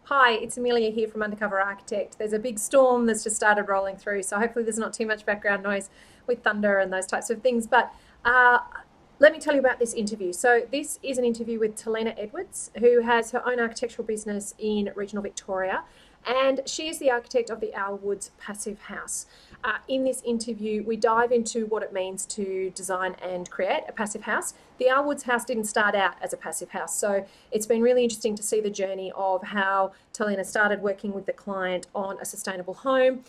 Hi, it's Amelia here from Undercover Architect. There's a big storm that's just started rolling through, so hopefully there's not too much background noise with thunder and those types of things. But uh, let me tell you about this interview. So, this is an interview with Talina Edwards, who has her own architectural business in regional Victoria, and she is the architect of the Owl Woods Passive House. In this interview, we dive into what it means to design and create a passive house. The Owl Woods house didn't start out as a passive house, so it's been really interesting to see the journey of how Talina started working with the client on a sustainable home,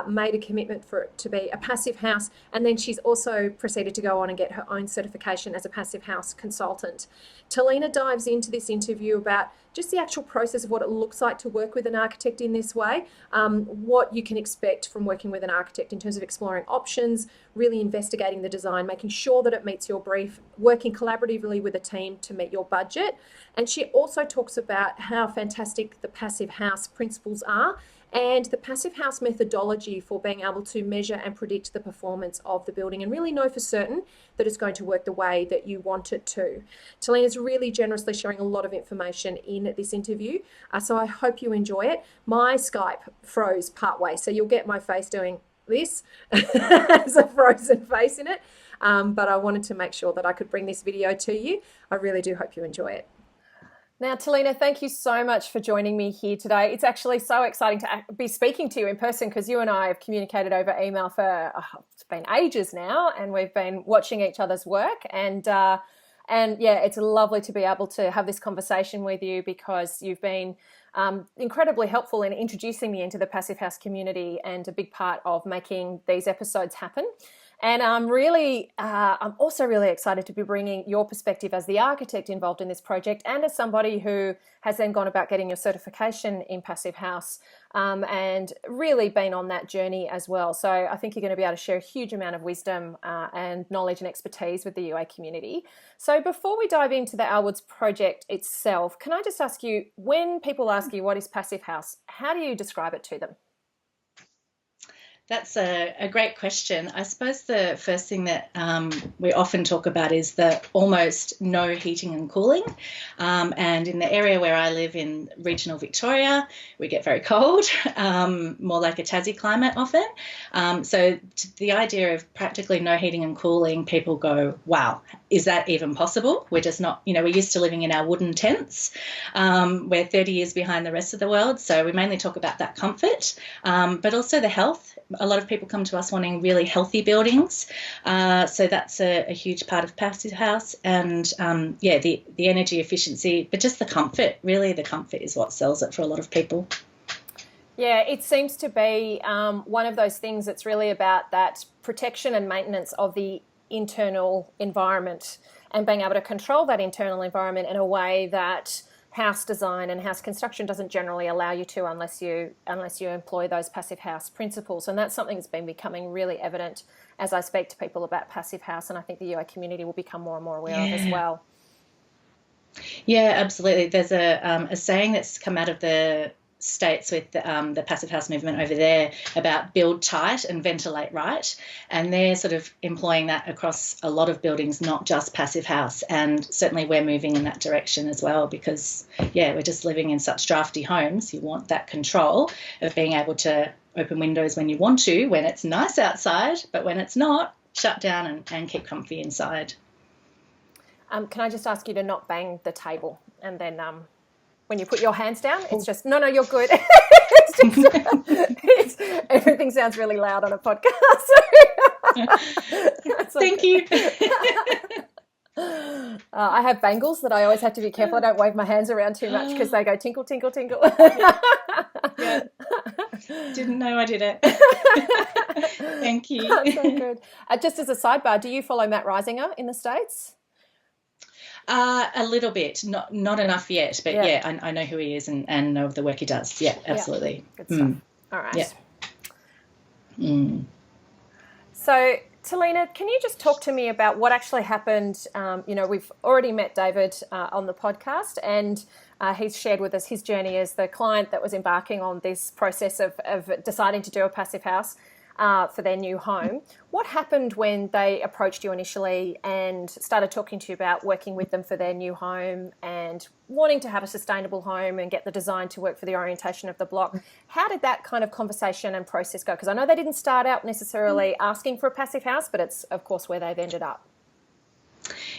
made a commitment for it to be a passive house, and then she's also proceeded to go on and get her own certification as a passive house consultant. Talina dives into this interview about just the actual process of what it looks like to work with an architect in this way, what you can expect from working with an architect in terms of exploring options, really investigating the design, making sure that it meets your brief, working collaboratively with a team to meet your budget. And she also talks about how fantastic the passive house principles are and the passive house methodology for being able to measure and predict the performance of the building and really know for certain that it's going to work the way that you want it to. Talina's really generously sharing a lot of information in this interview, so I hope you enjoy it. My Skype froze partway, so you'll get my face doing this as a frozen face in it, but I wanted to make sure that I could bring this video to you. I really do hope you enjoy it. Now, Talina, thank you so much for joining me here today. It's actually so exciting to be speaking to you in person because you and I have communicated over email for it's been ages now, and we've been watching each other's work. And yeah, it's lovely to be able to have this conversation with you because you've been incredibly helpful in introducing me into the Passive House community and a big part of making these episodes happen. And I'm also really excited to be bringing your perspective as the architect involved in this project and as somebody who has then gone about getting your certification in Passive House and really been on that journey as well. So I think you're going to be able to share a huge amount of wisdom and knowledge and expertise with the UA community. So before we dive into the Owl Woods project itself, can I just ask you, when people ask you what is Passive House, how do you describe it to them? That's a great question. I suppose the first thing that we often talk about is the almost no heating and cooling. And in the area where I live in regional Victoria, we get very cold, more like a Tassie climate often. So the idea of practically no heating and cooling, people go, wow, is that even possible? We're just not, we're used to living in our wooden tents. We're 30 years behind the rest of the world. So we mainly talk about that comfort, but also the health. A lot of people come to us wanting really healthy buildings. So that's a huge part of Passive House. And the energy efficiency, but just the comfort, really the comfort is what sells it for a lot of people. Yeah, it seems to be one of those things that's really about that protection and maintenance of the internal environment and being able to control that internal environment in a way that house design and house construction doesn't generally allow you to unless you employ those passive house principles. And that's something that's been becoming really evident as I speak to people about passive house, and I think the UA community will become more and more aware of as well. Yeah, absolutely. There's a saying that's come out of the States with the passive house movement over there about build tight and ventilate right, and they're sort of employing that across a lot of buildings, not just passive house. And certainly we're moving in that direction as well because we're just living in such drafty homes. You want that control of being able to open windows when you want to, when it's nice outside, but when it's not, shut down and keep comfy inside. Can I just ask you to not bang the table, and then when you put your hands down, it's just, no, you're good. Everything sounds really loud on a podcast. Thank you. I have bangles that I always have to be careful. I don't wave my hands around too much because they go tinkle, tinkle, tinkle. Yeah. Didn't know I did it. Thank you. That's so good. Just as a sidebar, do you follow Matt Risinger in the States? A little bit, not enough yet, but I know who he is and know of the work he does. Yeah, absolutely. Yeah. Good stuff. All right. Yeah. So, Talina, can you just talk to me about what actually happened? We've already met David on the podcast, and he's shared with us his journey as the client that was embarking on this process of deciding to do a passive house. for their new home. What happened when they approached you initially and started talking to you about working with them for their new home and wanting to have a sustainable home and get the design to work for the orientation of the block? How did that kind of conversation and process go? Because I know they didn't start out necessarily asking for a passive house, but it's, of course, where they've ended up.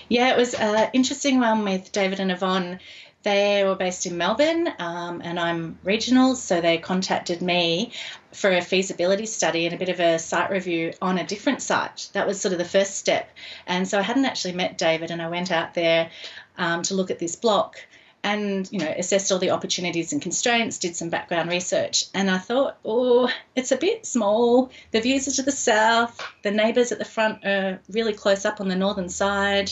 Yeah, it was an interesting one with David and Yvonne. They were based in Melbourne, and I'm regional, so they contacted me for a feasibility study and a bit of a site review on a different site. That was sort of the first step. And so I hadn't actually met David, and I went out there to look at this block and, you know, assessed all the opportunities and constraints, did some background research. And I thought, oh, it's a bit small. The views are to the south. The neighbours at the front are really close up on the northern side.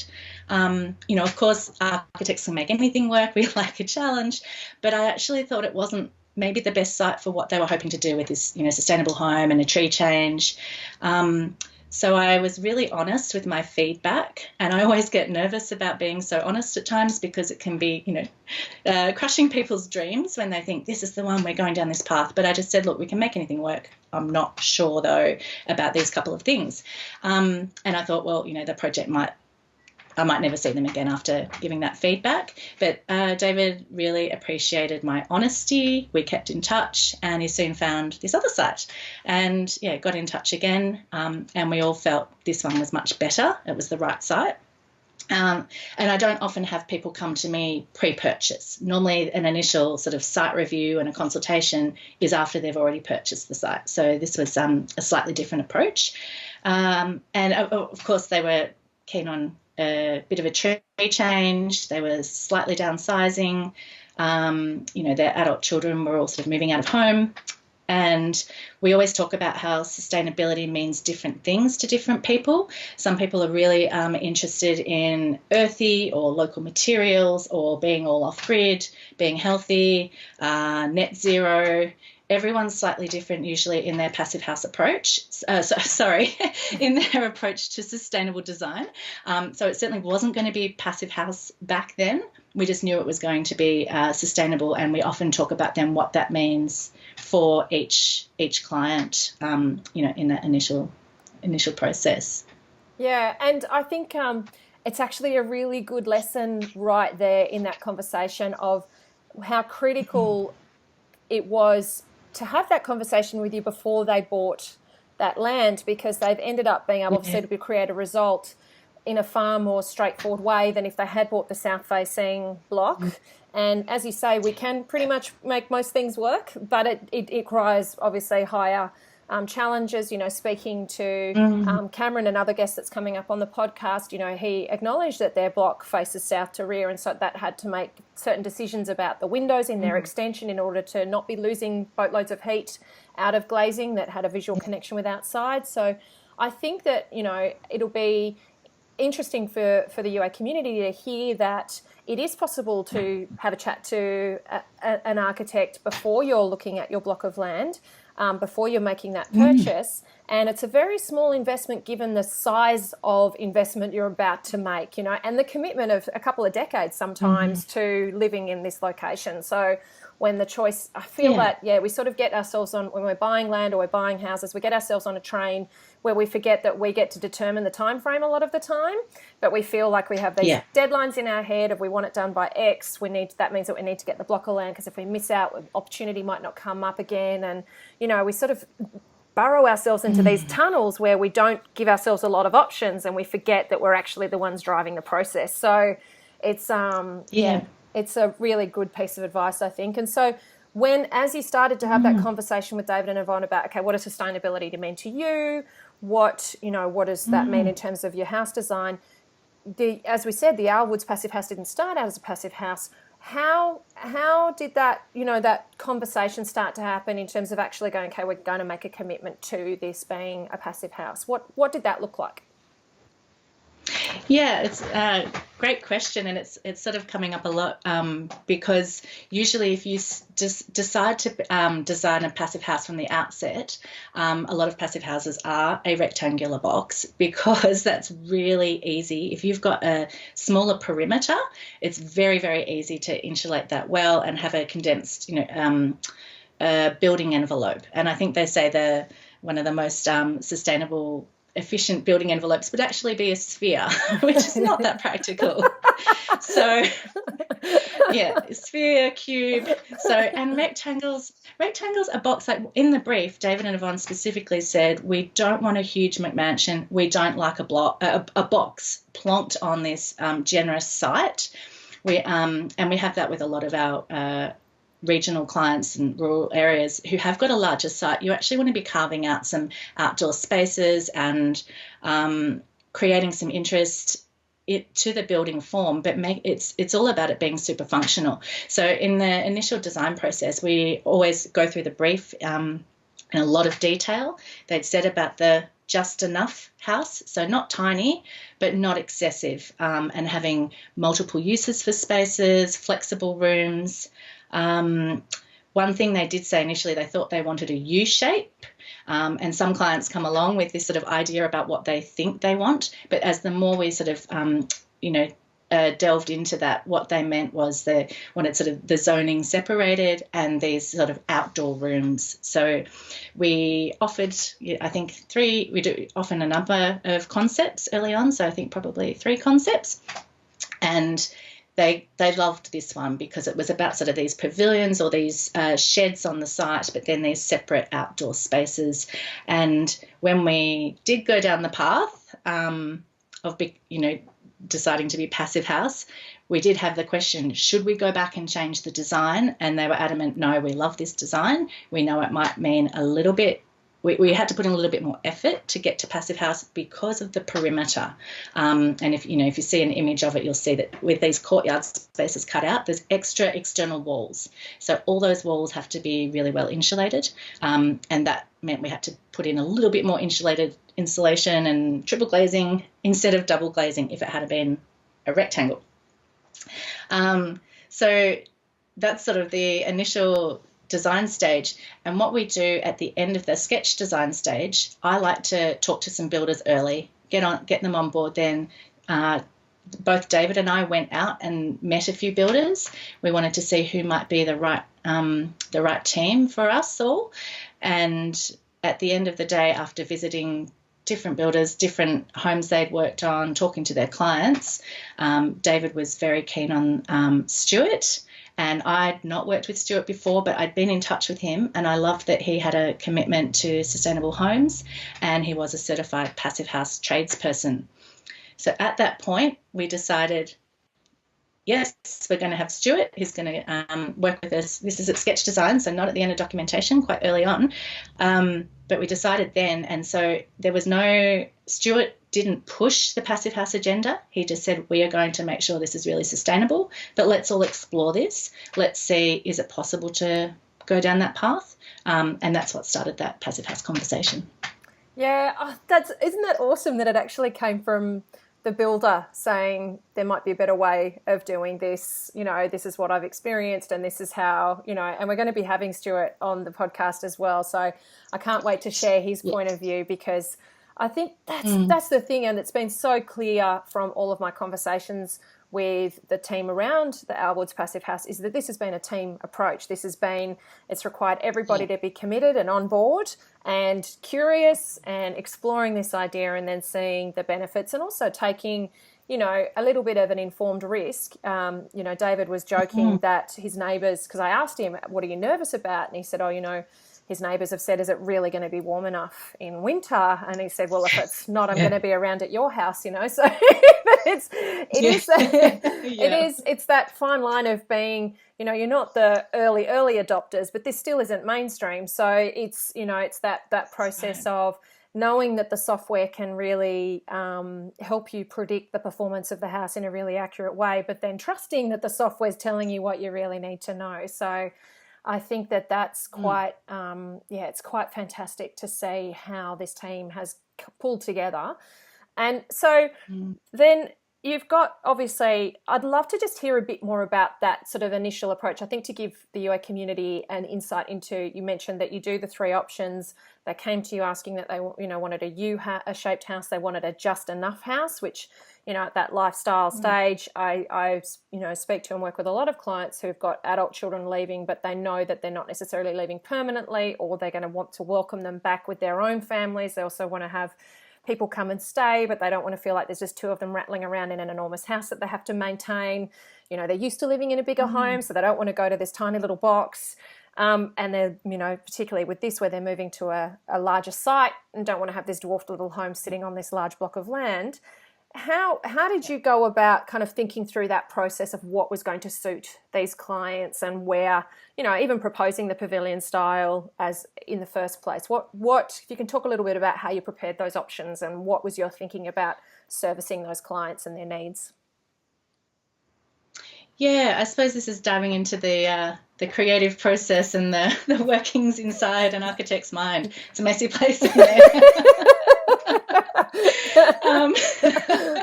You know, of course, architects can make anything work. We like a challenge. But I actually thought it wasn't maybe the best site for what they were hoping to do with this, you know, sustainable home and a tree change. So I was really honest with my feedback, and I always get nervous about being so honest at times because it can be, you know, crushing people's dreams when they think this is the one, we're going down this path. But I just said, look, we can make anything work. I'm not sure, though, about these couple of things. And I thought, well, you know, the project I might never see them again after giving that feedback. But David really appreciated my honesty. We kept in touch, and he soon found this other site and, yeah, got in touch again. And we all felt this one was much better. It was the right site. And I don't often have people come to me pre-purchase. Normally an initial sort of site review and a consultation is after they've already purchased the site. So this was a slightly different approach. And, of course, they were keen on a bit of a tree change. They were slightly downsizing. You know, their adult children were all sort of moving out of home. And we always talk about how sustainability means different things to different people. Some people are really interested in earthy or local materials or being all off-grid, being healthy, net zero. Everyone's slightly different usually in their passive house approach, in their approach to sustainable design. So it certainly wasn't going to be passive house back then. We just knew it was going to be sustainable, and we often talk about then what that means for each client, you know, in that initial process. Yeah, and I think it's actually a really good lesson right there in that conversation of how critical it was to have that conversation with you before they bought that land, because they've ended up being able to create a result in a far more straightforward way than if they had bought the south-facing block. And as you say, we can pretty much make most things work, but it requires obviously higher challenges. You know, speaking to Cameron, another guest that's coming up on the podcast, you know, he acknowledged that their block faces south to rear, and so that had to make certain decisions about the windows in their extension in order to not be losing boatloads of heat out of glazing that had a visual connection with outside. So I think that, you know, it'll be interesting for the UA community to hear that it is possible to have a chat to an architect before you're looking at your block of land, before you're making that purchase. And it's a very small investment given the size of investment you're about to make, you know, and the commitment of a couple of decades sometimes to living in this location. So when the choice, I feel that, we sort of get ourselves on, when we're buying land or we're buying houses, we get ourselves on a train where we forget that we get to determine the time frame a lot of the time, but we feel like we have these deadlines in our head. If we want it done by X, that means that we need to get the block of land, because if we miss out, opportunity might not come up again. And, you know, we sort of burrow ourselves into these tunnels where we don't give ourselves a lot of options, and we forget that we're actually the ones driving the process. So it's it's a really good piece of advice, I think. And so as you started to have that conversation with David and Yvonne about, okay, what does sustainability mean to you? What does that mean in terms of your house design? As we said, the Alwoods passive house didn't start out as a passive house. How did that, you know, that conversation start to happen in terms of actually going, okay, we're going to make a commitment to this being a passive house? What did that look like? Yeah, it's a great question, and it's sort of coming up a lot because usually if you just decide to design a passive house from the outset, a lot of passive houses are a rectangular box, because that's really easy. If you've got a smaller perimeter, it's very, very easy to insulate that well and have a condensed, you know, building envelope. And I think they say one of the most sustainable, efficient building envelopes would actually be a sphere, which is not that practical. So yeah, sphere, cube. So, and rectangles are box. Like in the brief, David and Yvonne specifically said, we don't want a huge McMansion. We don't like a box plonked on this generous site. And we have that with a lot of our regional clients in rural areas who have got a larger site. You actually want to be carving out some outdoor spaces and creating some interest to the building form, but it's all about it being super functional. So in the initial design process, we always go through the brief in a lot of detail. They'd said about the just enough house, so not tiny, but not excessive, and having multiple uses for spaces, flexible rooms. One thing they did say initially, they thought they wanted a U shape, and some clients come along with this sort of idea about what they think they want. But as the more we sort of, delved into that, what they meant was they wanted sort of the zoning separated and these sort of outdoor rooms. So we offered, I think, we do often a number of concepts early on, so I think probably 3 concepts. And they loved this one because it was about sort of these pavilions or these sheds on the site, but then these separate outdoor spaces. And when we did go down the path of deciding to be passive house, we did have the question, should we go back and change the design? And they were adamant, no, we love this design. We know it might mean a little bit. We had to put in a little bit more effort to get to passive house because of the perimeter. And if you see an image of it, you'll see that with these courtyard spaces cut out, there's extra external walls. So all those walls have to be really well insulated. And that meant we had to put in a little bit more insulation and triple glazing instead of double glazing if it had been a rectangle. So that's sort of the initial design stage. And what we do at the end of the sketch design stage, I like to talk to some builders early, get them on board. Then both David and I went out and met a few builders. We wanted to see who might be the right team for us all. And at the end of the day, after visiting different builders, different homes they'd worked on, talking to their clients, David was very keen on Stuart. And I'd not worked with Stuart before, but I'd been in touch with him, and I loved that he had a commitment to sustainable homes and he was a certified passive house tradesperson. So at that point, we decided, yes, we're going to have Stuart. He's going to work with us. This is at sketch design, so not at the end of documentation, quite early on. But we decided then, and so there was Stuart didn't push the passive house agenda. He just said, we are going to make sure this is really sustainable, but let's all explore this. Let's see, is it possible to go down that path? And that's what started that passive house conversation. Yeah, isn't that awesome that it actually came from the builder saying there might be a better way of doing this, this is what I've experienced and this is how, and we're going to be having Stuart on the podcast as well. So I can't wait to share his point of view, because I think that's the thing, and it's been so clear from all of my conversations with the team around the Our Woods Passive House is that this has been a team approach. It's required everybody to be committed and on board and curious and exploring this idea and then seeing the benefits and also taking, a little bit of an informed risk. David was joking that his neighbours, because I asked him, what are you nervous about? And he said, his neighbours have said, is it really going to be warm enough in winter? And he said, well, if it's not, I'm going to be around at your house, So it's that fine line of being, you're not the early adopters, but this still isn't mainstream. So it's, it's that process of knowing that the software can really help you predict the performance of the house in a really accurate way, but then trusting that the software is telling you what you really need to know. So I think that's quite, it's quite fantastic to see how this team has pulled together. And so then, you've got, obviously, I'd love to just hear a bit more about that sort of initial approach. I think to give the UA community an insight into, you mentioned that you do the 3 options. They came to you asking that they, wanted a U-shaped house. They wanted a just enough house, which, at that lifestyle stage, I speak to and work with a lot of clients who've got adult children leaving, but they know that they're not necessarily leaving permanently, or they're going to want to welcome them back with their own families. They also want to have people come and stay, but they don't want to feel like there's just 2 of them rattling around in an enormous house that they have to maintain. They're used to living in a bigger home, so they don't want to go to this tiny little box. And they're, particularly with this, where they're moving to a larger site and don't want to have this dwarfed little home sitting on this large block of land. How did you go about kind of thinking through that process of what was going to suit these clients, and where, even proposing the pavilion style as in the first place? What if you can talk a little bit about how you prepared those options and what was your thinking about servicing those clients and their needs? Yeah, I suppose this is diving into the creative process and the workings inside an architect's mind. It's a messy place in there.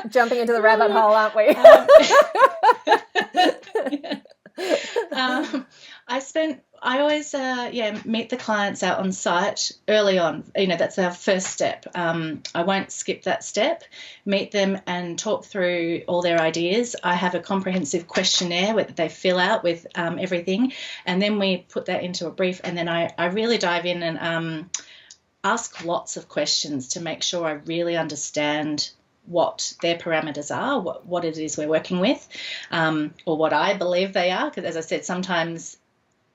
Jumping into the rabbit hole, aren't we? I always meet the clients out on site early on. That's our first step. I won't skip that step. Meet them and talk through all their ideas. I have a comprehensive questionnaire that they fill out with everything, and then we put that into a brief, and then I really dive in and ask lots of questions to make sure I really understand what their parameters are, what it is we're working with, or what I believe they are, because as I said, sometimes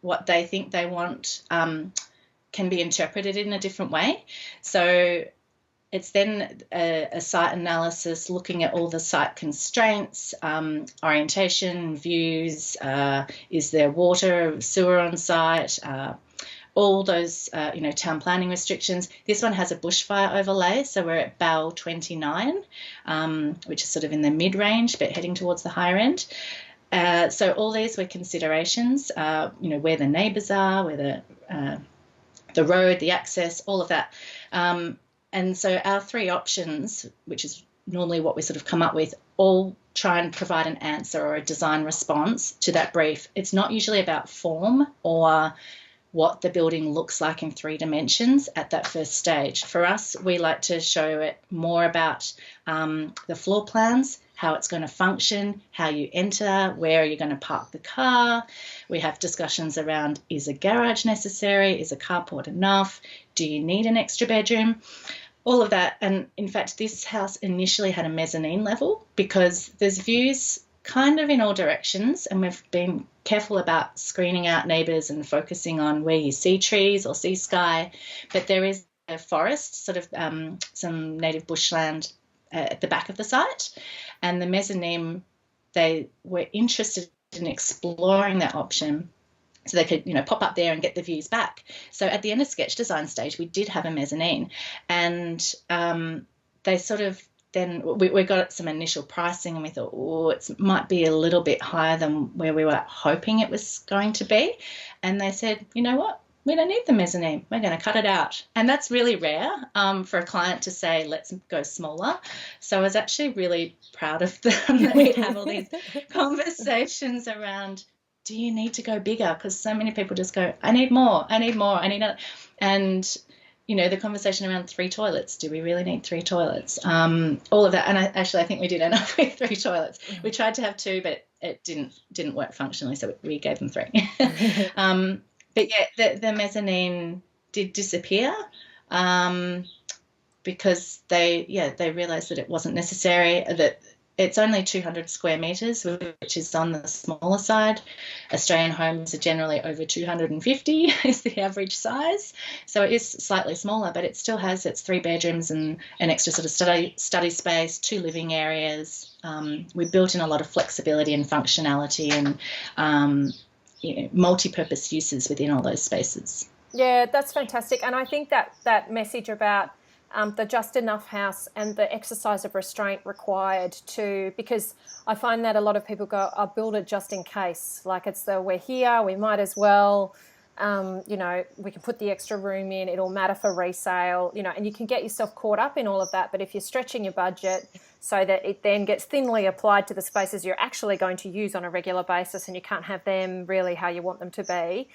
what they think they want can be interpreted in a different way. So it's then a site analysis, looking at all the site constraints, orientation, views, is there water, sewer on site, all those, town planning restrictions. This one has a bushfire overlay, so we're at BAL 29, which is sort of in the mid-range, but heading towards the higher end. So all these were considerations, where the neighbours are, where the road, the access, all of that. And so our 3 options, which is normally what we sort of come up with, all try and provide an answer or a design response to that brief. It's not usually about form or what the building looks like in 3 dimensions at that first stage. For us, we like to show it more about the floor plans, how it's going to function, how you enter, where are you going to park the car. We have discussions around, is a garage necessary? Is a carport enough? Do you need an extra bedroom? All of that. And in fact, this house initially had a mezzanine level because there's views kind of in all directions, and we've been careful about screening out neighbours and focusing on where you see trees or see sky. But there is a forest, sort of some native bushland at the back of the site, and the mezzanine, they were interested in exploring that option so they could, pop up there and get the views back. So at the end of sketch design stage, we did have a mezzanine, and they sort of, then we got some initial pricing, and we thought, it might be a little bit higher than where we were hoping it was going to be. And they said, you know what, we don't need the mezzanine, we're going to cut it out. And that's really rare for a client to say, let's go smaller. So I was actually really proud of them that we'd have all these conversations around, do you need to go bigger? Because so many people just go, I need more, I need more, I need it. And the conversation around 3 toilets. Do we really need 3 toilets? All of that. And I think we did end up with 3 toilets. Mm-hmm. We tried to have 2, but it didn't work functionally, so we gave them 3. But yeah, the mezzanine did disappear because they realised that it wasn't necessary, that it's only 200 square metres, which is on the smaller side. Australian homes are generally over 250 is the average size. So it is slightly smaller, but it still has its 3 bedrooms and an extra sort of study space, 2 living areas. We built in a lot of flexibility and functionality and multi-purpose uses within all those spaces. Yeah, that's fantastic. And I think that message about the just enough house and the exercise of restraint required because I find that a lot of people go, I'll build it just in case. Like we're here, we might as well, we can put the extra room in, it'll matter for resale, and you can get yourself caught up in all of that. But if you're stretching your budget, so that it then gets thinly applied to the spaces you're actually going to use on a regular basis, and you can't have them really how you want them to be.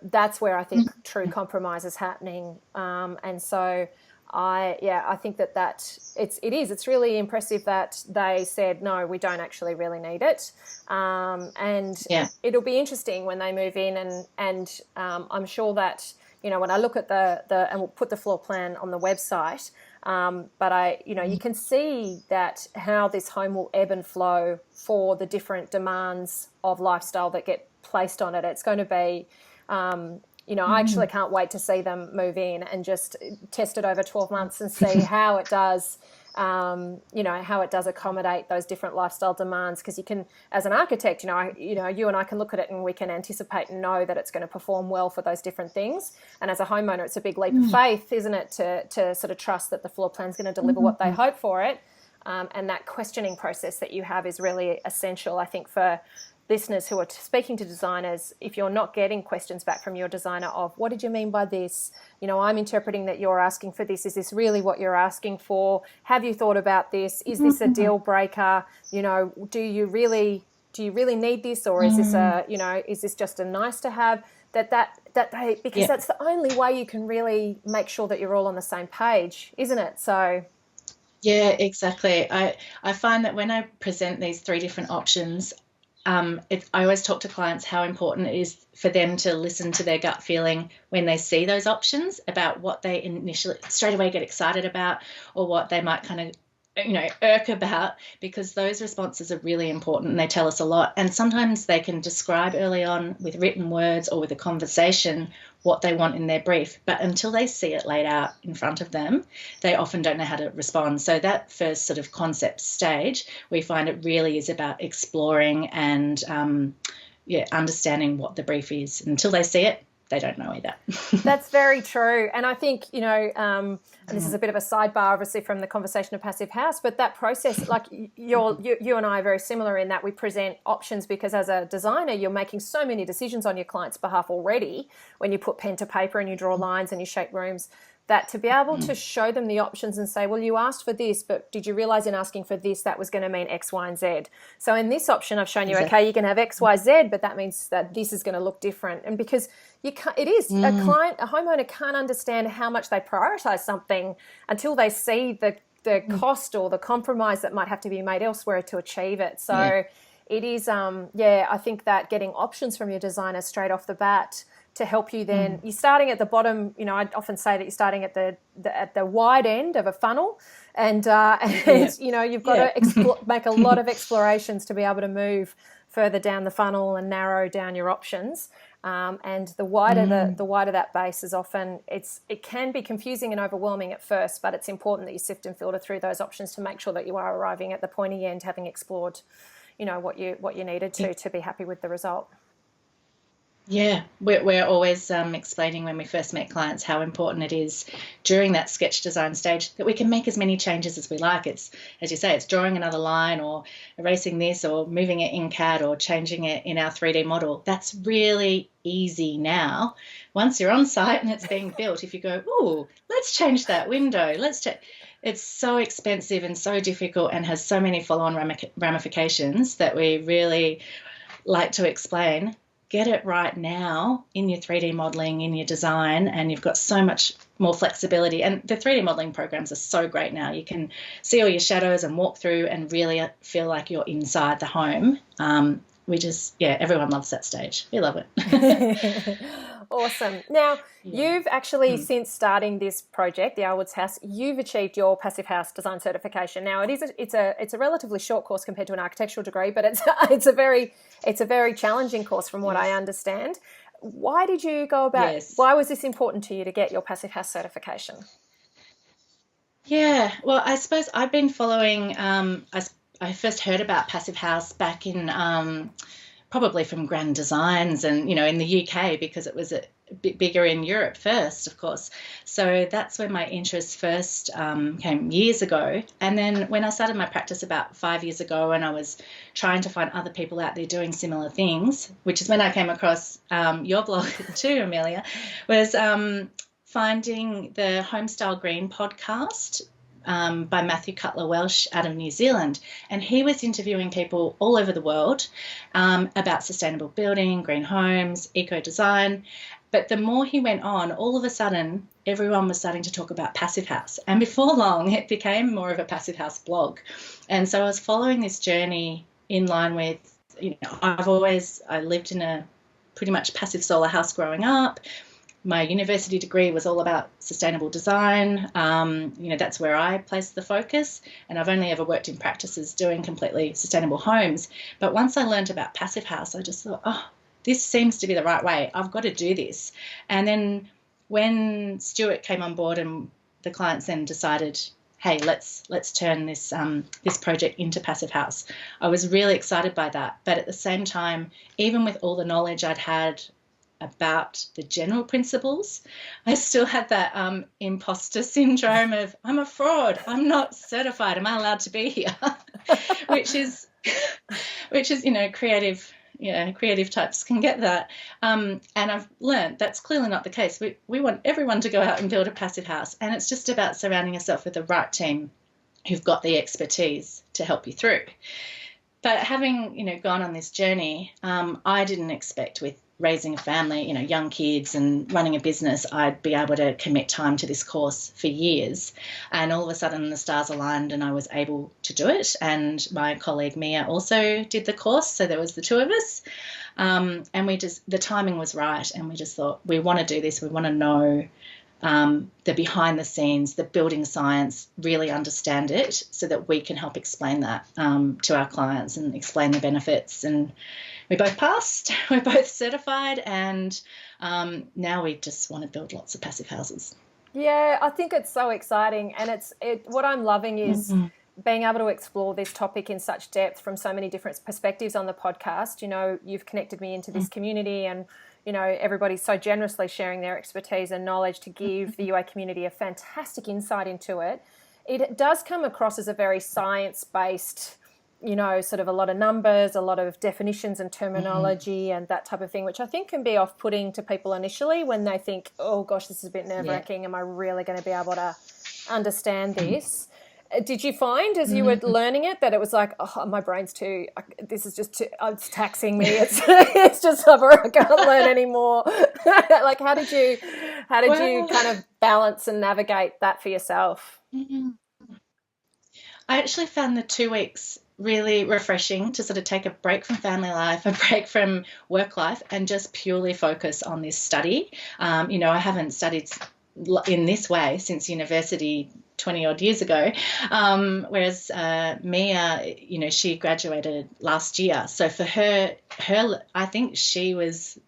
That's where I think true compromise is happening, and so I think it's really impressive that they said no, we don't actually really need it, and it'll be interesting when they move in, and I'm sure that, you know, when I look at and we'll put the floor plan on the website, but you can see that how this home will ebb and flow for the different demands of lifestyle that get placed on it. It's going to be, I actually can't wait to see them move in and just test it over 12 months and see how it does, how it does accommodate those different lifestyle demands. Because you can, as an architect, you and I can look at it and we can anticipate and know that it's going to perform well for those different things. And as a homeowner, it's a big leap of faith, isn't it, to sort of trust that the floor plan's going to deliver what they hope for it. And that questioning process that you have is really essential, I think, for listeners who are speaking to designers. If you're not getting questions back from your designer of, what did you mean by this? I'm interpreting that you're asking for this. Is this really what you're asking for? Have you thought about this? Is this a deal breaker? Do you really need this, or is this is this just a nice to have? Because that's the only way you can really make sure that you're all on the same page, isn't it? So yeah, exactly. I find that when I present these 3 different options, I always talk to clients how important it is for them to listen to their gut feeling when they see those options about what they initially straight away get excited about, or what they might kind of irk about, because those responses are really important and they tell us a lot. And sometimes they can describe early on with written words or with a conversation what they want in their brief, but until they see it laid out in front of them, they often don't know how to respond. So that first sort of concept stage, we find it really is about exploring and understanding what the brief is. Until they see it, they don't know either. That's very true. And I think, and this is a bit of a sidebar, obviously, from the conversation of Passive House, but that process, like you and I are very similar in that we present options, because as a designer, you're making so many decisions on your client's behalf already when you put pen to paper and you draw lines and you shape rooms, that to be able to show them the options and say, well, you asked for this, but did you realize in asking for this, that was going to mean X, Y, and Z? So in this option, I've shown you, okay, you can have X, Y, Z, but that means that this is going to look different. And because a homeowner can't understand how much they prioritize something until they see the cost or the compromise that might have to be made elsewhere to achieve it. So it is, I think that getting options from your designer straight off the bat to help you then, you're starting at the bottom. I often say that you're starting at the wide end of a funnel, and you've got to make a lot of explorations to be able to move further down the funnel and narrow down your options. And the wider the wider that base is, often it can be confusing and overwhelming at first, but it's important that you sift and filter through those options to make sure that you are arriving at the pointy end, having explored, what you needed to be happy with the result. Yeah, we're always explaining when we first meet clients how important it is during that sketch design stage that we can make as many changes as we like. It's, as you say, it's drawing another line or erasing this or moving it in CAD or changing it in our 3D model. That's really easy now. Once you're on site and it's being built, if you go, oh, let's change that window, it's so expensive and so difficult and has so many follow-on ramifications that we really like to explain. Get it right now in your 3D modelling, in your design, and you've got so much more flexibility. And the 3D modelling programs are so great now. You can see all your shadows and walk through and really feel like you're inside the home. Everyone loves that stage. We love it. Awesome. Now, you've actually, since starting this project, the Elwood's House, you've achieved your Passive House design certification. Now, it's a relatively short course compared to an architectural degree, but it's a very challenging course from what I understand. Why did you go about? Yes. Why was this important to you to get your Passive House certification? Yeah, well, I suppose I've been following. I first heard about Passive House back in probably from Grand Designs and, in the UK, because it was a bit bigger in Europe first, of course. So that's where my interest first came years ago. And then when I started my practice about 5 years ago, and I was trying to find other people out there doing similar things, which is when I came across your blog too, Amelia, was finding the Homestyle Green podcast. by Matthew Cutler Welsh out of New Zealand. And he was interviewing people all over the world about sustainable building, green homes, eco design. But the more he went on, all of a sudden, everyone was starting to talk about Passive House. And before long, it became more of a Passive House blog. And so I was following this journey in line with, I lived in a pretty much passive solar house growing up. My university degree was all about sustainable design. That's where I placed the focus. And I've only ever worked in practices doing completely sustainable homes. But once I learned about Passive House, I just thought, this seems to be the right way. I've got to do this. And then when Stuart came on board and the clients then decided, hey, let's turn this project into Passive House, I was really excited by that. But at the same time, even with all the knowledge I'd had about the general principles, I still had that imposter syndrome of, I'm a fraud, I'm not certified, am I allowed to be here? which is creative types can get that. And I've learned that's clearly not the case. We want everyone to go out and build a passive house, and it's just about surrounding yourself with the right team who've got the expertise to help you through. But having, gone on this journey, I didn't expect with raising a family, young kids and running a business, I'd be able to commit time to this course for years. And all of a sudden the stars aligned and I was able to do it. And my colleague Mia also did the course. So there was the two of us. And the timing was right. And we just thought, we want to do this. We want to know the behind the scenes, the building science, really understand it so that we can help explain that to our clients and explain the benefits. And we both passed, we're both certified, and now we just want to build lots of passive houses. Yeah, I think it's so exciting. And what I'm loving is being able to explore this topic in such depth from so many different perspectives on the podcast. You've connected me into this community, and everybody's so generously sharing their expertise and knowledge to give the UA community a fantastic insight into it. It does come across as a very science-based, sort of a lot of numbers, a lot of definitions and terminology and that type of thing, which I think can be off-putting to people initially when they think, oh gosh, this is a bit nerve-wracking. Am I really going to be able to understand this? Did you find as you were learning it that it was like, oh, my brain's this is just it's taxing me. It's just, I can't learn anymore. Like, how did you kind of balance and navigate that for yourself? I actually found the 2 weeks really refreshing to sort of take a break from family life, a break from work life, and just purely focus on this study. I haven't studied in this way since university 20 odd years ago, whereas Mia, she graduated last year. So for her, I think she was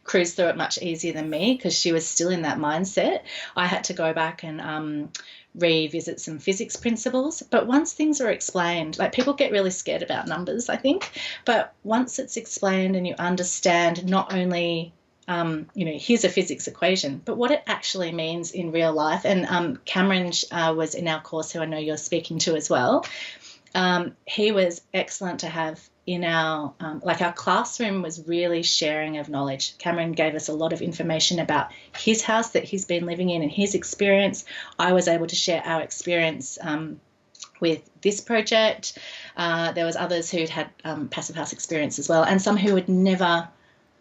cruised through it much easier than me because she was still in that mindset. I had to go back and revisit some physics principles. But once things are explained, like, people get really scared about numbers, I think, but once it's explained and you understand not only here's a physics equation, but what it actually means in real life. And Cameron was in our course, who I know you're speaking to as well. He was excellent to have in our classroom was really sharing of knowledge. Cameron gave us a lot of information about his house that he's been living in and his experience. I was able to share our experience with this project. There was others who'd had passive house experience as well, and some who had never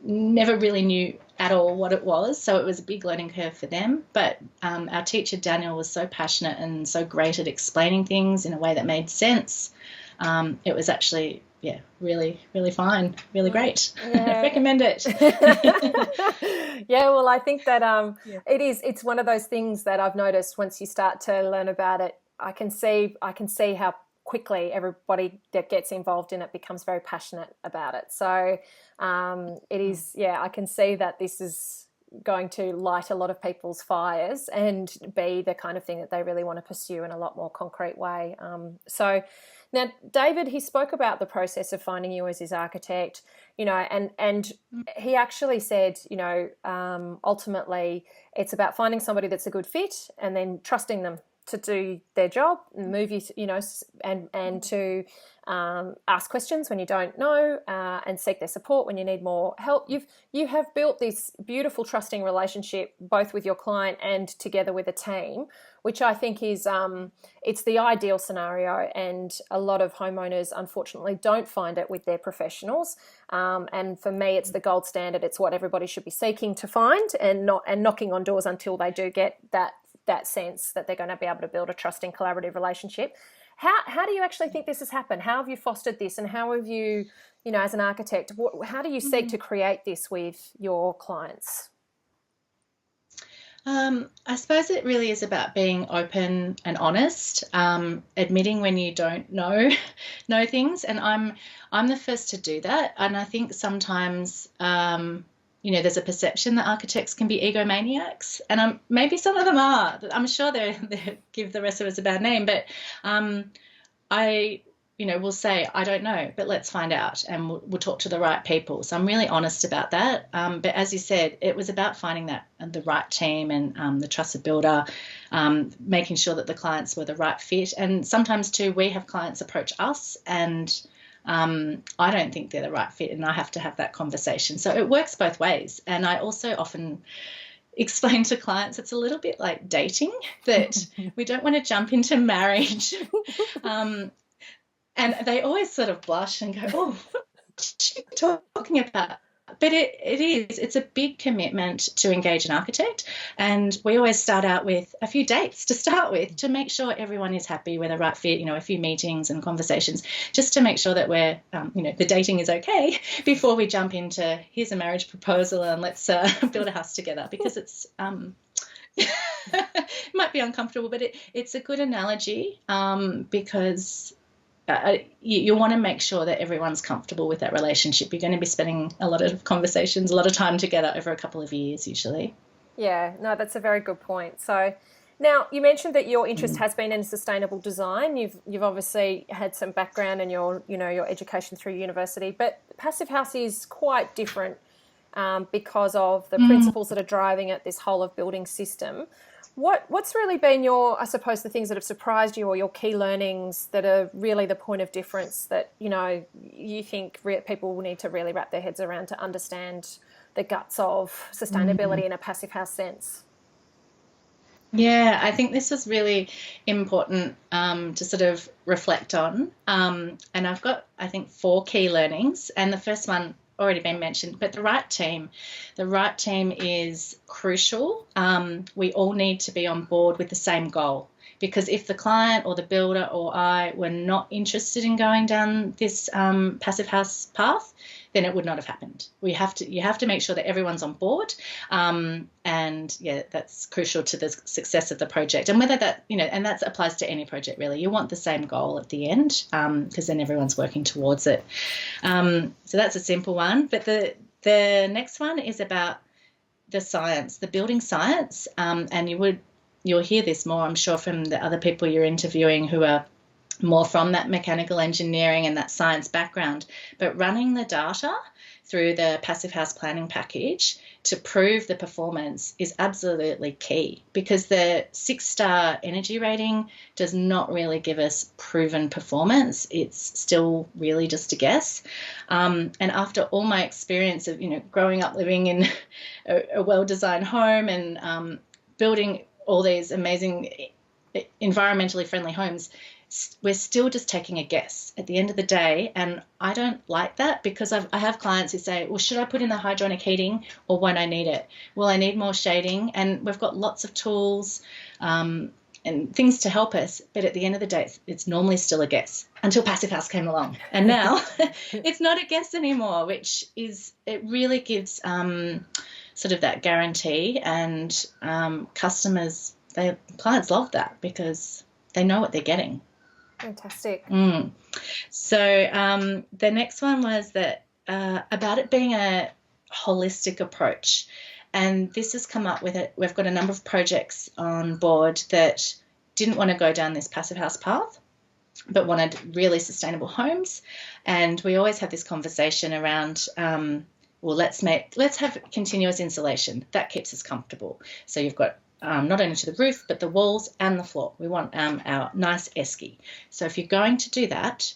really knew at all what it was. So it was a big learning curve for them. But our teacher, Daniel, was so passionate and so great at explaining things in a way that made sense. It was actually, really, really fine, really great. Yeah. Recommend it. Yeah, well, I think that it's one of those things that I've noticed once you start to learn about it, I can see how quickly everybody that gets involved in it becomes very passionate about it. So it is, I can see that this is going to light a lot of people's fires and be the kind of thing that they really want to pursue in a lot more concrete way. So now, David, he spoke about the process of finding you as his architect, and he actually said, ultimately it's about finding somebody that's a good fit and then trusting them to do their job, move you, and to ask questions when you don't know, and seek their support when you need more help. You have built this beautiful trusting relationship both with your client and together with a team, which I think is it's the ideal scenario, and a lot of homeowners unfortunately don't find it with their professionals. And for me, it's the gold standard. It's what everybody should be seeking to find, and knocking on doors until they do get that sense that they're going to be able to build a trusting, collaborative relationship. How do you actually think this has happened? How have you fostered this, and how have you, as an architect, how do you seek to create this with your clients? I suppose it really is about being open and honest, admitting when you don't know things, and I'm the first to do that. And I think sometimes there's a perception that architects can be egomaniacs, and maybe some of them are. I'm sure they give the rest of us a bad name, but I will say, I don't know, but let's find out, and we'll talk to the right people. So I'm really honest about that. But as you said, it was about finding the right team and the trusted builder, making sure that the clients were the right fit. And sometimes too, we have clients approach us and I don't think they're the right fit, and I have to have that conversation. So it works both ways. And I also often explain to clients it's a little bit like dating, that we don't want to jump into marriage. And they always sort of blush and go, oh, what are you talking about? But it's a big commitment to engage an architect. And we always start out with a few dates to start with, to make sure everyone is happy, we're the right fit, a few meetings and conversations, just to make sure that we're, the dating is okay before we jump into, here's a marriage proposal and let's build a house together. Because it's, it might be uncomfortable, but it's a good analogy, because you want to make sure that everyone's comfortable with that relationship. You're going to be spending a lot of conversations, a lot of time together over a couple of years usually. Yeah, no, that's a very good point. So now you mentioned that your interest has been in sustainable design. You've obviously had some background in your education through university, but Passive House is quite different because of the principles that are driving it, this whole of building system. What's really been the things that have surprised you, or your key learnings that are really the point of difference that, you think people will need to really wrap their heads around to understand the guts of sustainability in a Passive House sense? Yeah, I think this is really important to sort of reflect on. And I've got, I think, 4 key learnings. And the first one already been mentioned, but the right team is crucial. We all need to be on board with the same goal, because if the client or the builder or I were not interested in going down this Passive House path, then it would not have happened. You have to make sure that everyone's on board, and yeah, that's crucial to the success of the project. And whether that, and that applies to any project really. You want the same goal at the end, because then everyone's working towards it. So that's a simple one. But the next one is about the science, the building science, and you'll hear this more, I'm sure, from the other people you're interviewing who are more from that mechanical engineering and that science background. But running the data through the Passive House planning package to prove the performance is absolutely key, because the 6-star energy rating does not really give us proven performance. It's still really just a guess. And after all my experience of, growing up living in a well-designed home and building all these amazing environmentally friendly homes, we're still just taking a guess at the end of the day. And I don't like that, because I have clients who say, well, should I put in the hydronic heating or won't I need it? Will I need more shading? And we've got lots of tools and things to help us. But at the end of the day, it's normally still a guess, until Passive House came along. And now it's not a guess anymore, which is, it really gives sort of that guarantee. And clients love that, because they know what they're getting. Fantastic. So the next one was that about it being a holistic approach. And this has come up with it. We've got a number of projects on board that didn't want to go down this Passive House path, but wanted really sustainable homes. And we always have this conversation around, let's have continuous insulation. That keeps us comfortable. So you've got not only to the roof, but the walls and the floor. We want our nice esky. So if you're going to do that,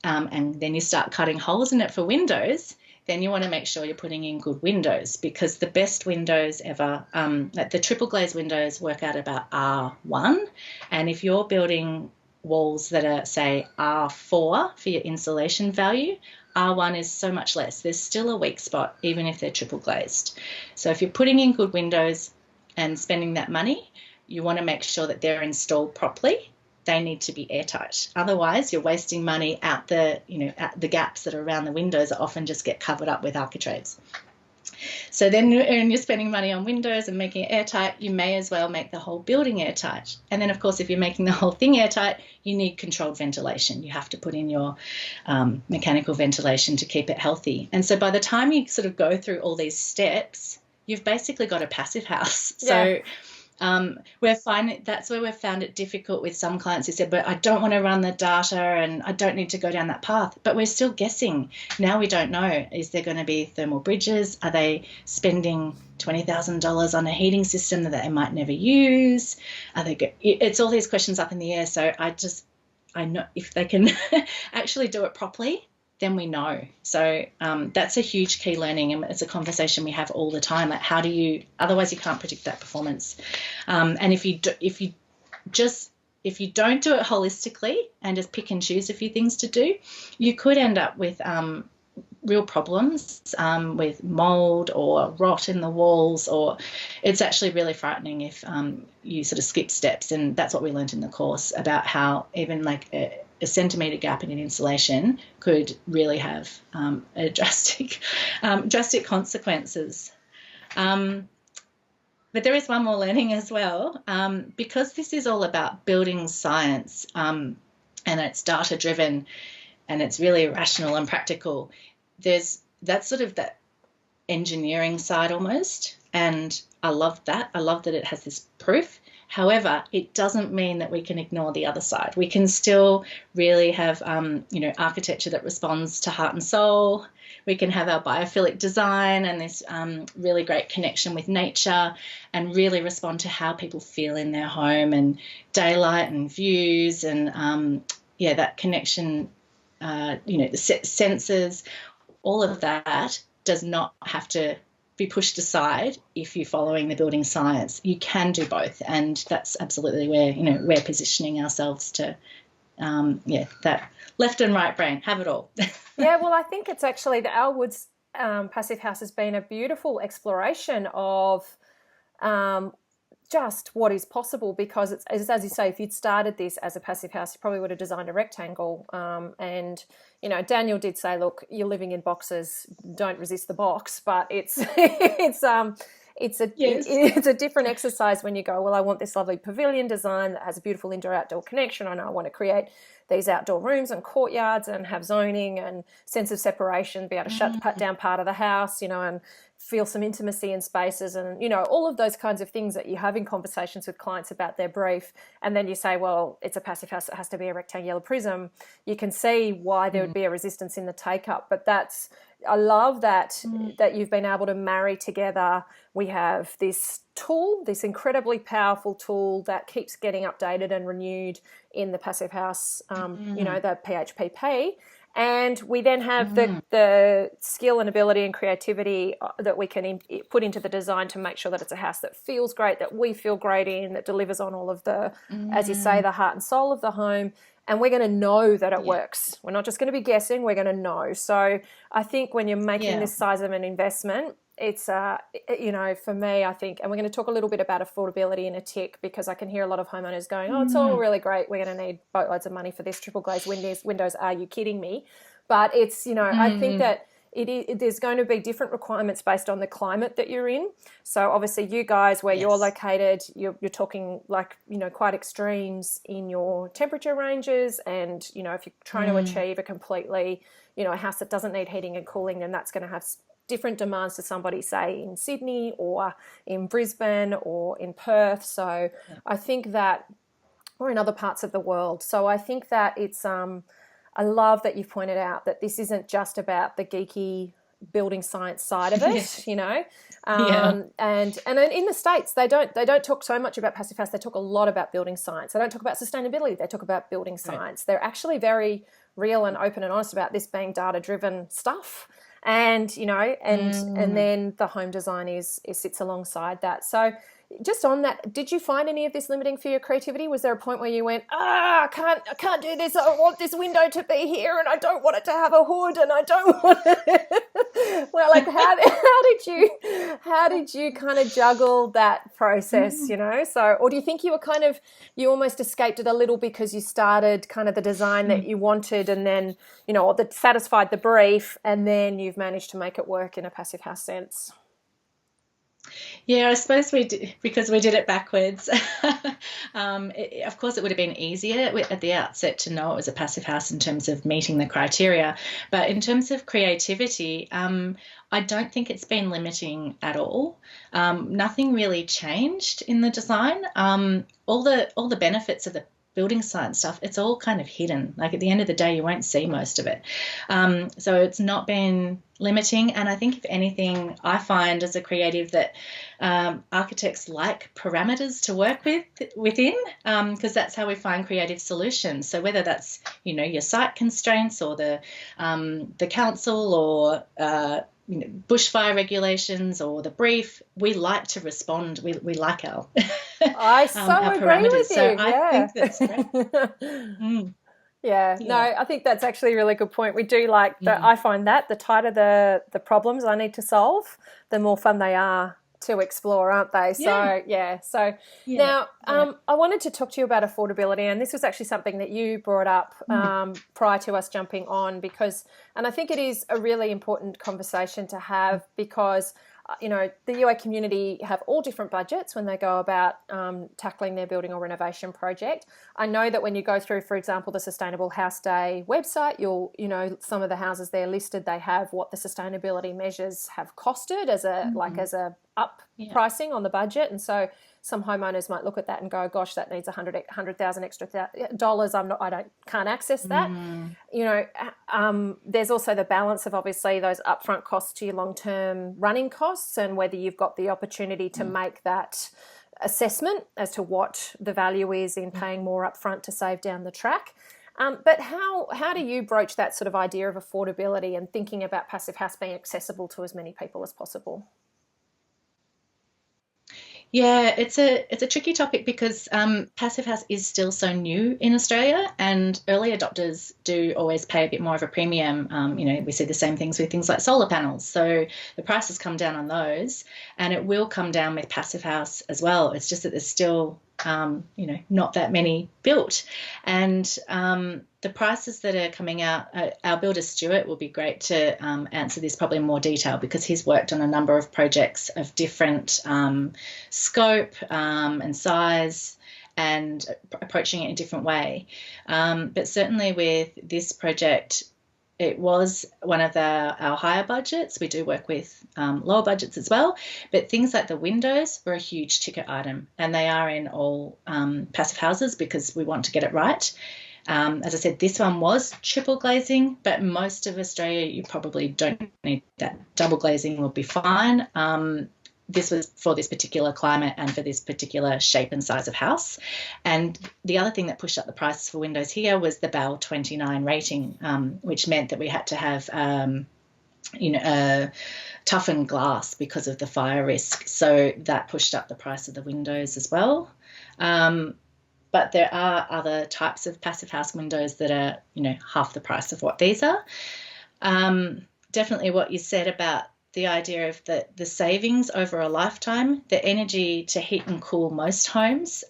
and then you start cutting holes in it for windows, then you want to make sure you're putting in good windows, because the best windows ever, like the triple glazed windows, work out about R1. And if you're building walls that are, say, R4 for your insulation value, R1 is so much less. There's still a weak spot, even if they're triple glazed. So if you're putting in good windows and spending that money, you want to make sure that they're installed properly. They need to be airtight. Otherwise, you're wasting money out the gaps that are around the windows that often just get covered up with architraves. So then when you're spending money on windows and making it airtight, you may as well make the whole building airtight. And then, of course, if you're making the whole thing airtight, you need controlled ventilation. You have to put in your mechanical ventilation to keep it healthy. And so by the time you sort of go through all these steps, you've basically got a passive house. So that's where we've found it difficult with some clients who said, but I don't want to run the data and I don't need to go down that path. But we're still guessing. Now we don't know. Is there going to be thermal bridges? Are they spending $20,000 on a heating system that they might never use? It's all these questions up in the air. So I know if they can actually do it properly, then we know. So that's a huge key learning, and it's a conversation we have all the time. Like, otherwise you can't predict that performance. And if you don't do it holistically and just pick and choose a few things to do, you could end up with real problems with mold or rot in the walls, or it's actually really frightening if you sort of skip steps. And that's what we learned in the course about how even like a centimetre gap in an insulation could really have drastic consequences. But there is one more learning as well, because this is all about building science, and it's data driven and it's really rational and practical. There's that sort of that engineering side almost, and I love that. I love that it has this proof. However, it doesn't mean that we can ignore the other side. We can still really have, architecture that responds to heart and soul. We can have our biophilic design and this really great connection with nature, and really respond to how people feel in their home, and daylight and views, and that connection. The senses, all of that does not have to be pushed aside if you're following the building science. You can do both, and that's absolutely where we're positioning ourselves to that left and right brain, have it all. Yeah, well, I think it's actually the Al Woods Passive House has been a beautiful exploration of just what is possible, because it's, as you say, if you'd started this as a passive house, you probably would have designed a rectangle. And Daniel did say, look, you're living in boxes, don't resist the box, but it's a different exercise when you go, well, I want this lovely pavilion design that has a beautiful indoor-outdoor connection, and I want to create these outdoor rooms and courtyards and have zoning and sense of separation, be able to shut down part of the house, and feel some intimacy in spaces, and all of those kinds of things that you have in conversations with clients about their brief. And then you say, well, it's a passive house, it has to be a rectangular prism. You can see why there would be a resistance in the take up, but I love that you've been able to marry together. We have this tool, this incredibly powerful tool that keeps getting updated and renewed in the passive house, the PHPP. And we then have the skill and ability and creativity that we can put into the design to make sure that it's a house that feels great, that we feel great in, that delivers on all of the, as you say, the heart and soul of the home. And we're going to know that it works. We're not just going to be guessing, we're going to know. So I think when you're making this size of an investment, it's, for me, I think, and we're going to talk a little bit about affordability in a tick, because I can hear a lot of homeowners going, oh, it's all really great, we're going to need boatloads of money for this triple glazed windows. Are you kidding me? But it's, I think that there's going to be different requirements based on the climate that you're in. So obviously you guys, where you're located, you're talking like, quite extremes in your temperature ranges. And, if you're trying to achieve a completely, a house that doesn't need heating and cooling, then that's going to have different demands to somebody, say, in Sydney or in Brisbane or in Perth. So I think that, or in other parts of the world. So I think that it's, I love that you've pointed out that this isn't just about the geeky building science side of it, you know. Yeah. And then in the States, they don't talk so much about passive house. They talk a lot about building science. They don't talk about sustainability. They talk about building science. Right. They're actually very real and open and honest about this being data-driven stuff. And, you know, and then the home design sits alongside that. So just on that, did you find any of this limiting for your creativity? Was there a point where you went, I can't do this. I want this window to be here, and I don't want it to have a hood, and I don't want it. Well, like how did you kind of juggle that process, you know? So, or do you think you almost escaped it a little because you started kind of the design that you wanted, and then, you know, or that satisfied the brief, and then you've managed to make it work in a passive house sense? Yeah, I suppose we did, because we did it backwards. Of course, it would have been easier at the outset to know it was a passive house in terms of meeting the criteria. But in terms of creativity, I don't think it's been limiting at all. Nothing really changed in the design. All the benefits of the building science stuff, it's all kind of hidden. Like at the end of the day, you won't see most of it. So it's not been limiting. And I think if anything, I find as a creative that architects like parameters to work within, because that's how we find creative solutions. So whether that's, you know, your site constraints or the council or bushfire regulations or the brief, we like to respond. We like our I so our agree parameters. with you. So yeah. I think that's great. Yeah, no, I think that's actually a really good point. We do like that. I find that the tighter the problems I need to solve, the more fun they are to explore, aren't they? So now I wanted to talk to you about affordability, and this was actually something that you brought up prior to us jumping on, and I think it is a really important conversation to have because you know, the UA community have all different budgets when they go about tackling their building or renovation project. I know that when you go through, for example, the Sustainable House Day website, some of the houses there listed, they have what the sustainability measures have costed as a pricing on the budget. And so some homeowners might look at that and go, gosh, that needs $100,000 extra dollars. Can't access that. You know, there's also the balance of obviously those upfront costs to your long-term running costs, and whether you've got the opportunity to make that assessment as to what the value is in paying more upfront to save down the track. But how do you broach that sort of idea of affordability and thinking about passive house being accessible to as many people as possible? Yeah, it's a tricky topic because passive house is still so new in Australia, and early adopters do always pay a bit more of a premium. You know, we see the same things with things like solar panels. So the prices come down on those, and it will come down with passive house as well. It's just that there's still not that many built, and the prices that are coming out, our builder Stuart will be great to answer this probably in more detail because he's worked on a number of projects of different scope and size and approaching it in a different way. But certainly with this project, it was one of our higher budgets. We do work with lower budgets as well, but things like the windows were a huge ticket item, and they are in all passive houses because we want to get it right. As I said, this one was triple glazing, but most of Australia, you probably don't need that. Double glazing will be fine. This was for this particular climate and for this particular shape and size of house. And the other thing that pushed up the prices for windows here was the BAL 29 rating, which meant that we had to have, toughened glass because of the fire risk. So that pushed up the price of the windows as well. But there are other types of passive house windows that are, half the price of what these are. Definitely what you said about the idea of the savings over a lifetime, the energy to heat and cool most homes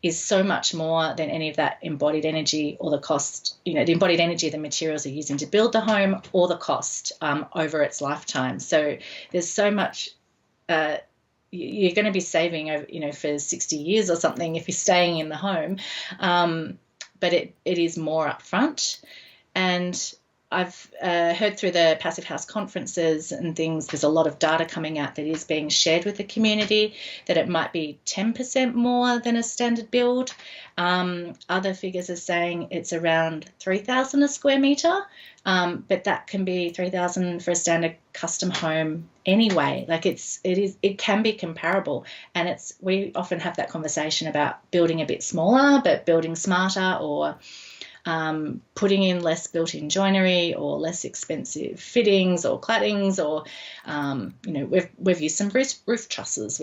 is so much more than any of that embodied energy or the cost, the embodied energy of the materials you're using to build the home or the cost over its lifetime. So there's so much you're going to be saving over, for 60 years or something if you're staying in the home. But it is more upfront. And I've heard through the Passive House conferences and things, there's a lot of data coming out that is being shared with the community, that it might be 10% more than a standard build. Other figures are saying it's around 3,000 a square metre, but that can be 3,000 for a standard custom home anyway. Like it can be comparable, and we often have that conversation about building a bit smaller but building smarter, or putting in less built-in joinery or less expensive fittings or claddings, or we've used some roof trusses,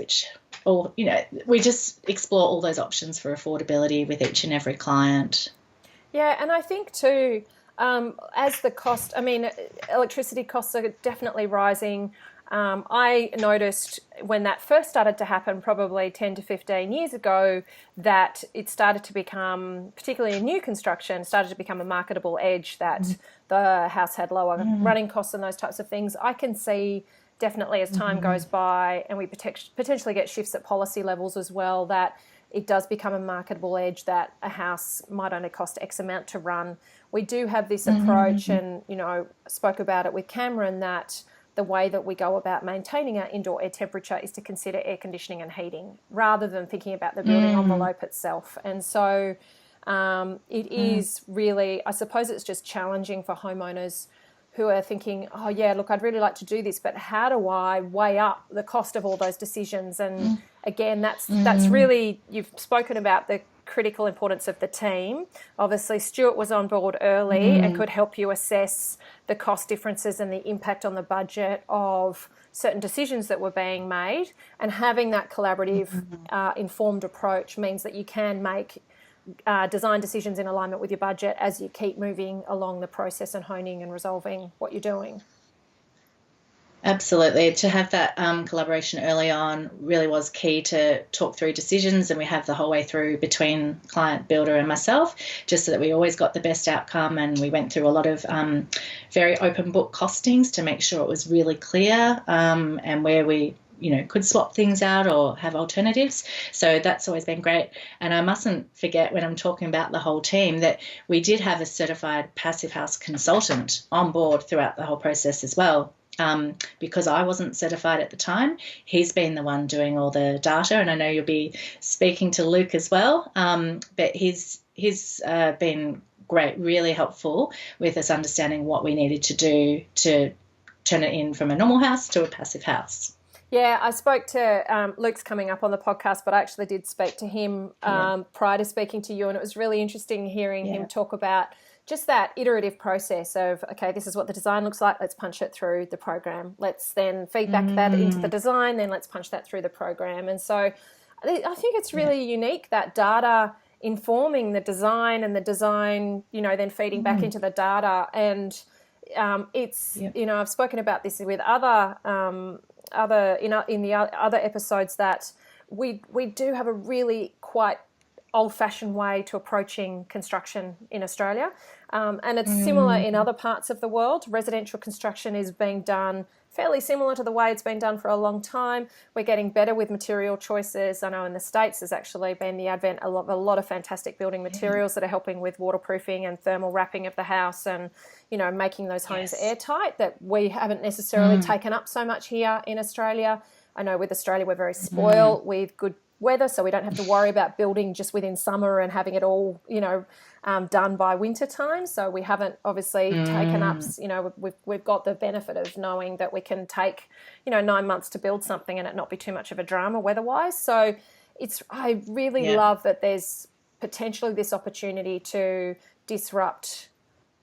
we just explore all those options for affordability with each and every client. Yeah, and I think too, as the cost, electricity costs are definitely rising. I noticed when that first started to happen, probably 10 to 15 years ago, that it started to become, particularly in new construction, started to become a marketable edge, that the house had lower running costs and those types of things. I can see definitely as time goes by and we potentially get shifts at policy levels as well, that it does become a marketable edge, that a house might only cost X amount to run. We do have this approach, and spoke about it with Cameron, that the way that we go about maintaining our indoor air temperature is to consider air conditioning and heating rather than thinking about the building envelope itself. And so it is really, I suppose it's just challenging for homeowners who are thinking, oh yeah, look, I'd really like to do this, but how do I weigh up the cost of all those decisions? And again, that's really, you've spoken about the critical importance of the team. Obviously, Stuart was on board early and could help you assess the cost differences and the impact on the budget of certain decisions that were being made. And having that collaborative, informed approach means that you can make design decisions in alignment with your budget as you keep moving along the process and honing and resolving what you're doing. Absolutely. To have that collaboration early on really was key to talk through decisions, and we have the whole way through between client, builder and myself, just so that we always got the best outcome. And we went through a lot of very open book costings to make sure it was really clear, and where we could swap things out or have alternatives. So that's always been great. And I mustn't forget, when I'm talking about the whole team, that we did have a certified Passive House consultant on board throughout the whole process as well. Because I wasn't certified at the time, he's been the one doing all the data, and I know you'll be speaking to Luke as well. But he's been great, really helpful with us understanding what we needed to do to turn it in from a normal house to a passive house. Yeah, I spoke to Luke's coming up on the podcast, but I actually did speak to him prior to speaking to you, and it was really interesting hearing him talk about just that iterative process of, okay, this is what the design looks like, let's punch it through the program. Let's then feedback that into the design, then let's punch that through the program. And so I think it's really unique, that data informing the design and the design, then feeding back into the data. And it's, I've spoken about this with other episodes, that we do have a really quite old-fashioned way to approaching construction in Australia, and it's similar in other parts of the world. Residential construction is being done fairly similar to the way it's been done for a long time. We're getting better with material choices. I know in the States there's actually been the advent of a lot of fantastic building materials that are helping with waterproofing and thermal wrapping of the house, and making those homes airtight, that we haven't necessarily taken up so much here in Australia. I know with Australia we're very spoiled with good weather, so we don't have to worry about building just within summer and having it all done by winter time. So we haven't obviously taken up, we've got the benefit of knowing that we can take 9 months to build something and it not be too much of a drama weather-wise. So I really love that there's potentially this opportunity to disrupt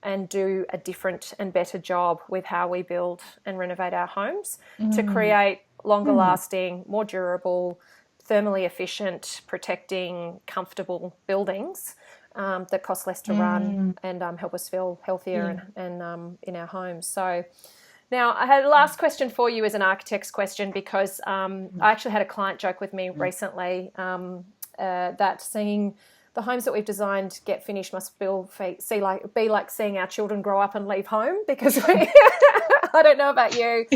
and do a different and better job with how we build and renovate our homes to create longer lasting, more durable, thermally efficient, protecting, comfortable buildings that cost less to run and help us feel healthier and in our homes. So now I had a last question for you as an architect's question, because I actually had a client joke with me recently that seeing the homes that we've designed get finished must be like seeing our children grow up and leave home, because I don't know about you,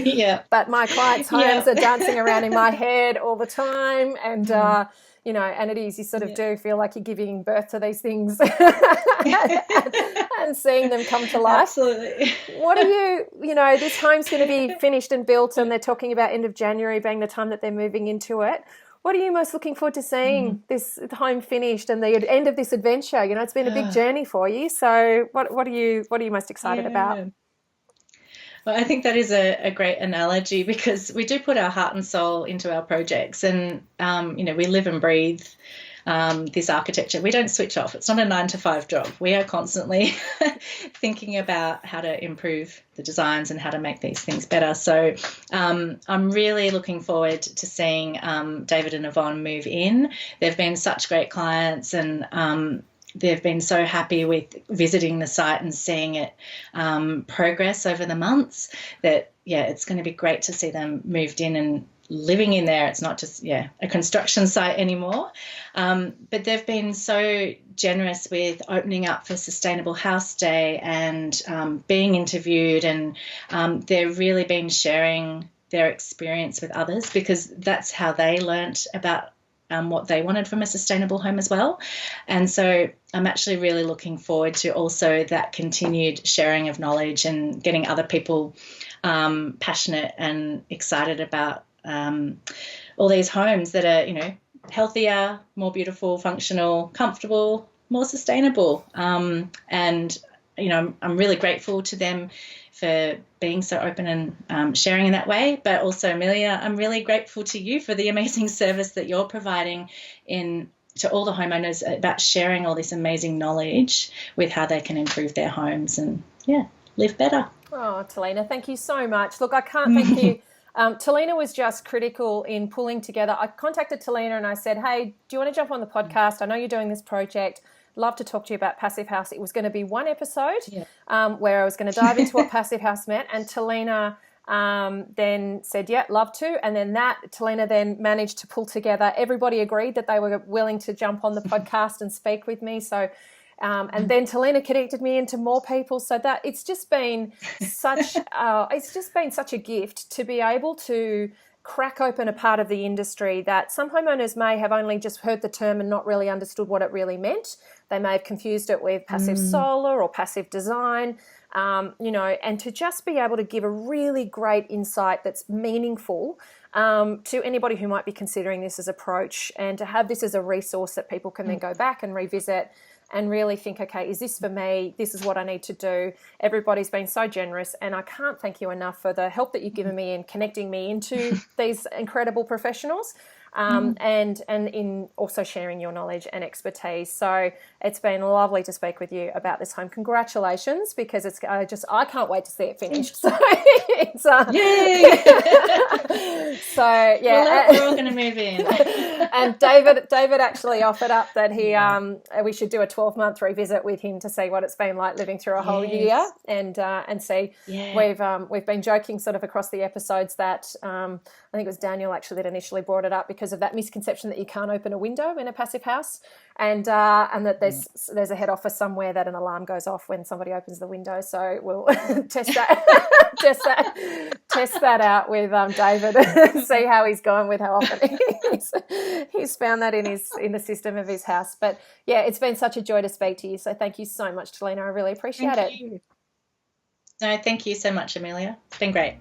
but my clients' homes are dancing around in my head all the time, and you know, and it is, you sort of do feel like you're giving birth to these things and seeing them come to life. Absolutely. What are you know, this home's going to be finished and built, and they're talking about end of January being the time that they're moving into it. What are you most looking forward to seeing this home finished and the end of this adventure? You know, it's been a big journey for you. So what are you most excited about? Well, I think that is a great analogy, because we do put our heart and soul into our projects, and you know, we live and breathe this architecture. We don't switch off. It's not a 9-to-5 job. We are constantly thinking about how to improve the designs and how to make these things better. So I'm really looking forward to seeing David and Yvonne move in. They've been such great clients, and they've been so happy with visiting the site and seeing it progress over the months that, it's going to be great to see them moved in and living in there. It's not just, a construction site anymore. But they've been so generous with opening up for Sustainable House Day and being interviewed, and they've really been sharing their experience with others, because that's how they learnt about what they wanted from a sustainable home as well. And so I'm actually really looking forward to also that continued sharing of knowledge and getting other people passionate and excited about all these homes that are, you know, healthier, more beautiful, functional, comfortable, more sustainable. And, you know, I'm really grateful to them for being so open and sharing in that way. But also, Amelia, I'm really grateful to you for the amazing service that you're providing to all the homeowners about sharing all this amazing knowledge with how they can improve their homes and, live better. Oh, Talina, thank you so much. Look, I can't thank you. Talina was just critical in pulling together. I contacted Talina and I said, hey, do you want to jump on the podcast? I know you're doing this project. Love to talk to you about Passive House. It was going to be one episode where I was going to dive into what Passive House meant, and Talina then said, love to. And then Talina then managed to pull together. Everybody agreed that they were willing to jump on the podcast and speak with me. So, and then Talina connected me into more people. So that it's just been such a gift to be able to crack open a part of the industry that some homeowners may have only just heard the term and not really understood what it really meant. They may have confused it with passive solar or passive design, you know, and to just be able to give a really great insight that's meaningful to anybody who might be considering this as an approach, and to have this as a resource that people can then go back and revisit and really think, okay, is this for me? This is what I need to do. Everybody's been so generous, and I can't thank you enough for the help that you've given me in connecting me into these incredible professionals, and in also sharing your knowledge and expertise. So it's been lovely to speak with you about this home. Congratulations, because I can't wait to see it finished. So it's yay! So we're all going to move in. And David actually offered up that we should do a 12-month revisit with him to see what it's been like living through a whole year, and see. We've been joking sort of across the episodes that I think it was Daniel actually that initially brought it up because of that misconception that you can't open a window in a passive house, and that there's a head office somewhere that an alarm goes off when somebody opens the window. So we'll test that out with David and see how he's going with how often he's found that in the system of his house. But it's been such a joy to speak to you. So thank you so much, Talina. I really appreciate it. No, thank you so much, Amelia. It's been great.